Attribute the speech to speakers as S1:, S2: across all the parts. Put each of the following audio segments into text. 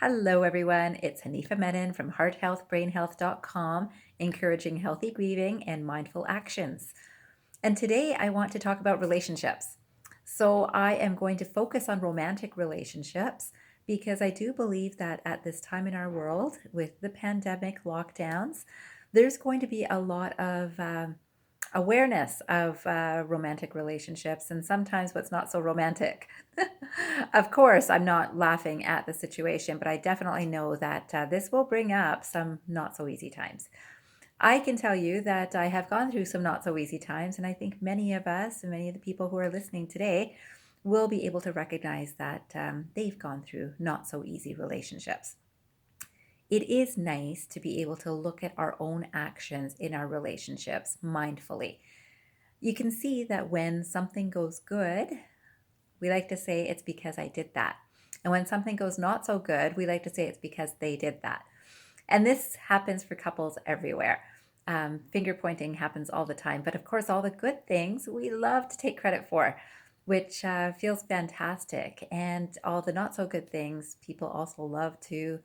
S1: Hello, everyone. It's Hanifa Menon from hearthealthbrainhealth.com, encouraging healthy grieving and mindful actions. And today I want to talk about relationships. So I am going to focus on romantic relationships because I do believe that at this time in our world, with the pandemic lockdowns, there's going to be a lot of awareness of romantic relationships and sometimes what's not so romantic. Of course, I'm not laughing at the situation, but I definitely know that this will bring up some not so easy times. I can tell you that I have gone through some not so easy times, and I think many of us and many of the people who are listening today will be able to recognize that they've gone through not so easy relationships. It is nice to be able to look at our own actions in our relationships mindfully. You can see that when something goes good, we like to say it's because I did that. And when something goes not so good, we like to say it's because they did that. And this happens for couples everywhere. Finger pointing happens all the time. But of course, all the good things we love to take credit for, which feels fantastic. And all the not so good things people also love to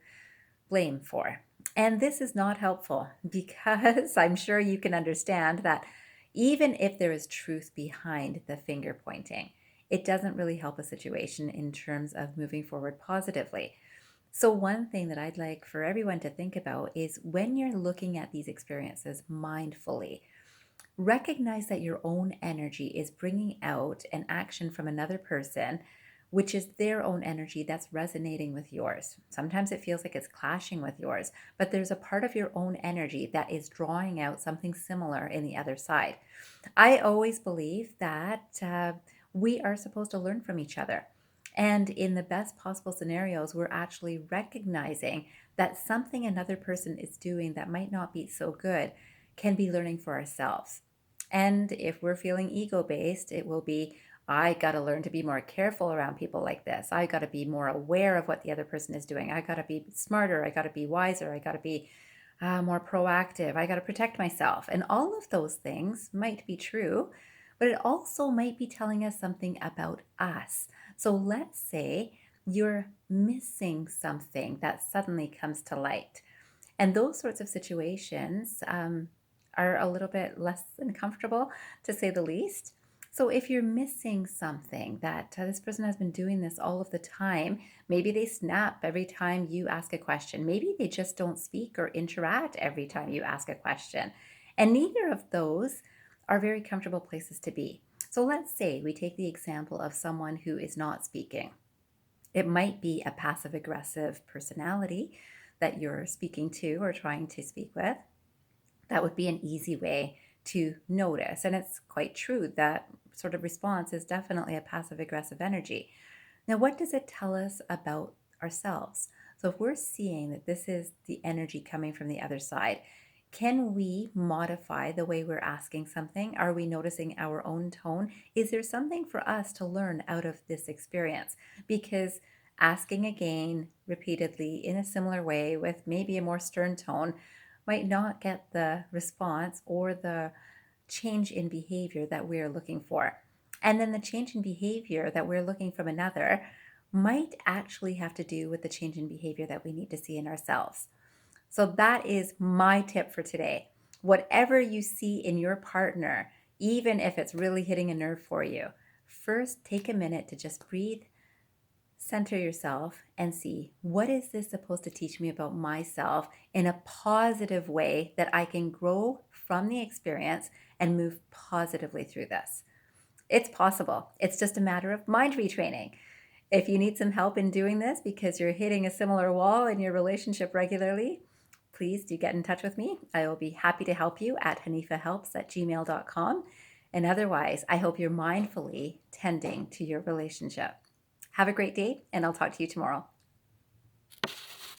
S1: blame for. And this is not helpful because I'm sure you can understand that even if there is truth behind the finger pointing, it doesn't really help a situation in terms of moving forward positively. So, one thing that I'd like for everyone to think about is when you're looking at these experiences mindfully, recognize that your own energy is bringing out an action from another person, which is their own energy that's resonating with yours. Sometimes it feels like it's clashing with yours, but there's a part of your own energy that is drawing out something similar in the other side. I always believe that we are supposed to learn from each other. And in the best possible scenarios, we're actually recognizing that something another person is doing that might not be so good can be learning for ourselves. And if we're feeling ego based, it will be, I got to learn to be more careful around people like this. I got to be more aware of what the other person is doing. I got to be smarter. I got to be wiser. I got to be more proactive. I got to protect myself. And all of those things might be true, but it also might be telling us something about us. So let's say you're missing something that suddenly comes to light. And those sorts of situations are a little bit less than comfortable, to say the least. So if you're missing something that this person has been doing this all of the time, maybe they snap every time you ask a question. Maybe they just don't speak or interact every time you ask a question. And neither of those are very comfortable places to be. So let's say we take the example of someone who is not speaking. It might be a passive aggressive personality that you're speaking to or trying to speak with. That would be an easy way to notice. And it's quite true that sort of response is definitely a passive aggressive energy. Now, what does it tell us about ourselves? So, if we're seeing that this is the energy coming from the other side, can we modify the way we're asking something? Are we noticing our own tone? Is there something for us to learn out of this experience? Because asking again repeatedly in a similar way with maybe a more stern tone might not get the response or the change in behavior that we're looking for. And then the change in behavior that we're looking from another might actually have to do with the change in behavior that we need to see in ourselves. So that is my tip for today. Whatever you see in your partner, even if it's really hitting a nerve for you, first take a minute to just breathe, center yourself, and see, what is this supposed to teach me about myself in a positive way that I can grow from the experience and move positively through this. It's possible. It's just a matter of mind retraining. If you need some help in doing this because you're hitting a similar wall in your relationship regularly, please do get in touch with me. I will be happy to help you at hanifahelps@gmail.com. And otherwise, I hope you're mindfully tending to your relationship. Have a great day, and I'll talk to you tomorrow.